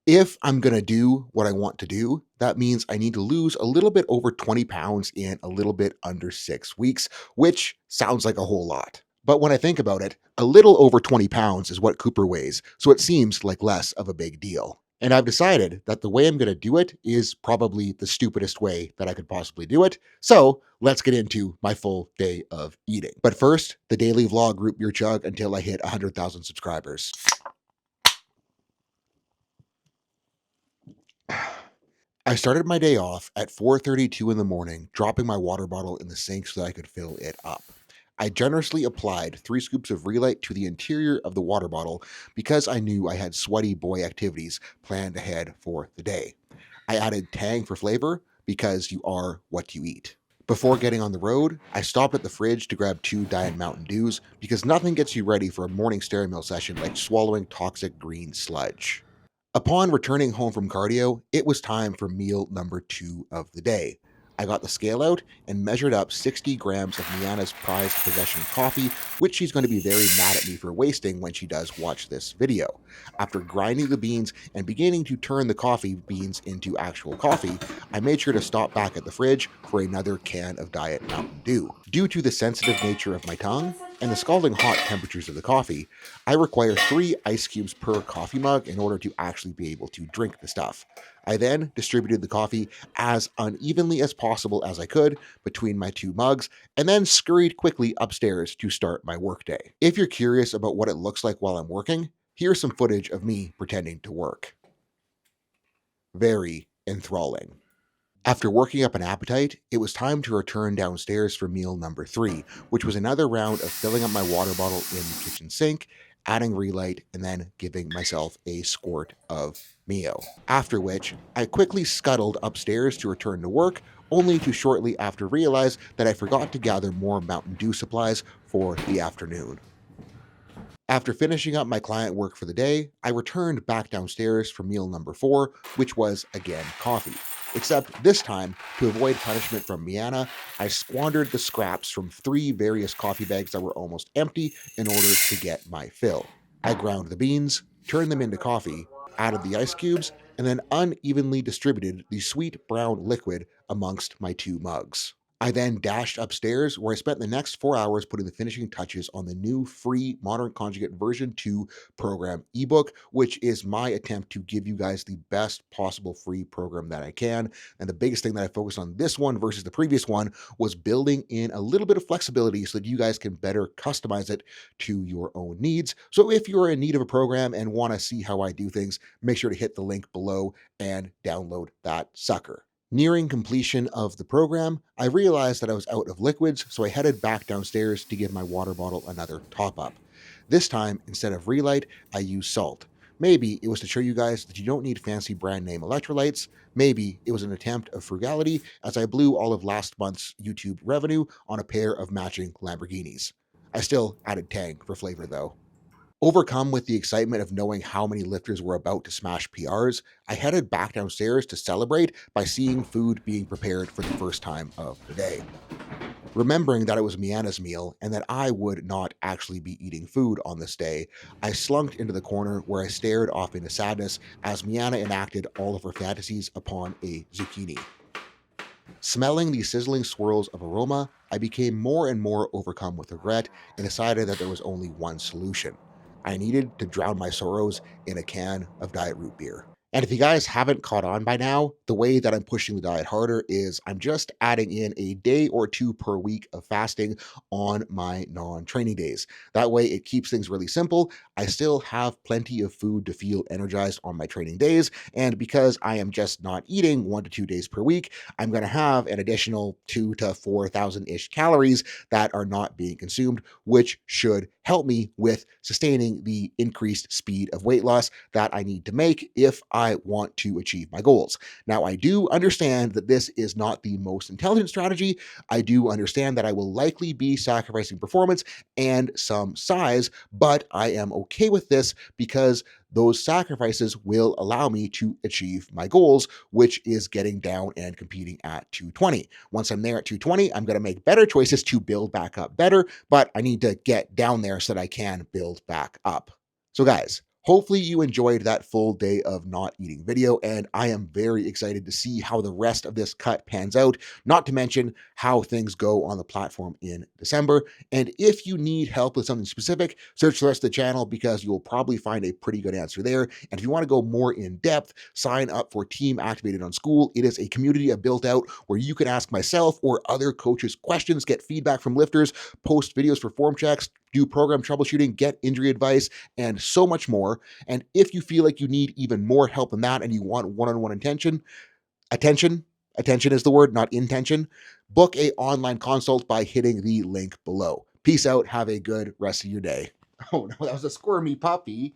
If I'm going to do what I want to do, that means I need to lose a little bit over 20 pounds in a little bit under 6 weeks, which sounds like a whole lot. But when I think about it, a little over 20 pounds is what Cooper weighs, so it seems like less of a big deal. And I've decided that the way I'm going to do it is probably the stupidest way that I could possibly do it. So let's get into my full day of eating. But first, the daily vlog root beer chug until I hit 100,000 subscribers. I started my day off at 4:32 in the morning, dropping my water bottle in the sink so that I could fill it up. I generously applied 3 scoops of Relight to the interior of the water bottle because I knew I had sweaty boy activities planned ahead for the day. I added Tang for flavor because you are what you eat. Before getting on the road, I stopped at the fridge to grab 2 Diet Mountain Dews because nothing gets you ready for a morning stair mill session like swallowing toxic green sludge. Upon returning home from cardio, it was time for meal number 2 of the day. I got the scale out and measured up 60 grams of Miana's prized possession coffee, which she's going to be very mad at me for wasting when she does watch this video. After grinding the beans and beginning to turn the coffee beans into actual coffee, I made sure to stop back at the fridge for another can of Diet Mountain Dew. Due to the sensitive nature of my tongue and the scalding hot temperatures of the coffee, I require 3 ice cubes per coffee mug in order to actually be able to drink the stuff. I then distributed the coffee as unevenly as possible as I could between my 2 mugs and then scurried quickly upstairs to start my workday. If you're curious about what it looks like while I'm working, here's some footage of me pretending to work. Very enthralling. After working up an appetite, it was time to return downstairs for meal number 3, which was another round of filling up my water bottle in the kitchen sink, adding Relight, and then giving myself a squirt of Mio. After which, I quickly scuttled upstairs to return to work, only to shortly after realize that I forgot to gather more Mountain Dew supplies for the afternoon. After finishing up my client work for the day, I returned back downstairs for meal number 4, which was again coffee. Except this time, to avoid punishment from Miana, I squandered the scraps from 3 various coffee bags that were almost empty in order to get my fill. I ground the beans, turned them into coffee, added the ice cubes, and then unevenly distributed the sweet brown liquid amongst my 2 mugs. I then dashed upstairs where I spent the next 4 hours putting the finishing touches on the new free Modern Conjugate version 2 program ebook, which is my attempt to give you guys the best possible free program that I can. And the biggest thing that I focused on this one versus the previous one was building in a little bit of flexibility so that you guys can better customize it to your own needs. So if you're in need of a program and want to see how I do things, make sure to hit the link below and download that sucker. Nearing completion of the program, I realized that I was out of liquids, so I headed back downstairs to give my water bottle another top up. This time, instead of Relight, I used salt. Maybe it was to show you guys that you don't need fancy brand name electrolytes. Maybe it was an attempt of frugality as I blew all of last month's YouTube revenue on a pair of matching Lamborghinis. I still added Tang for flavor though. Overcome with the excitement of knowing how many lifters were about to smash PRs, I headed back downstairs to celebrate by seeing food being prepared for the first time of the day. Remembering that it was Miana's meal and that I would not actually be eating food on this day, I slunked into the corner where I stared off into sadness as Miana enacted all of her fantasies upon a zucchini. Smelling the sizzling swirls of aroma, I became more and more overcome with regret and decided that there was only one solution. I needed to drown my sorrows in a can of diet root beer. And if you guys haven't caught on by now, the way that I'm pushing the diet harder is I'm just adding in a day or 2 per week of fasting on my non-training days. That way it keeps things really simple. I still have plenty of food to feel energized on my training days. And because I am just not eating 1 to 2 days per week, I'm going to have an additional 2 to 4,000-ish calories that are not being consumed, which should help me with sustaining the increased speed of weight loss that I need to make if I want to achieve my goals. Now, I do understand that this is not the most intelligent strategy. I do understand that I will likely be sacrificing performance and some size, but I am okay with this because those sacrifices will allow me to achieve my goals, which is getting down and competing at 220. Once I'm there at 220, I'm going to make better choices to build back up better, but I need to get down there so that I can build back up. So guys, Hopefully you enjoyed that full day of not eating video, and I am very excited to see how the rest of this cut pans out, not to mention how things go on the platform in December. And if you need help with something specific, search the rest of the channel because you'll probably find a pretty good answer there. And if you want to go more in depth, sign up for Team Activated on School. It is a community I built out where you can ask myself or other coaches questions, get feedback from lifters, post videos for form checks, do program troubleshooting, get injury advice, and so much more. And if you feel like you need even more help than that and you want one-on-one attention is the word, not intention, book a online consult by hitting the link below. Peace out. Have a good rest of your day. Oh no, that was a squirmy puppy.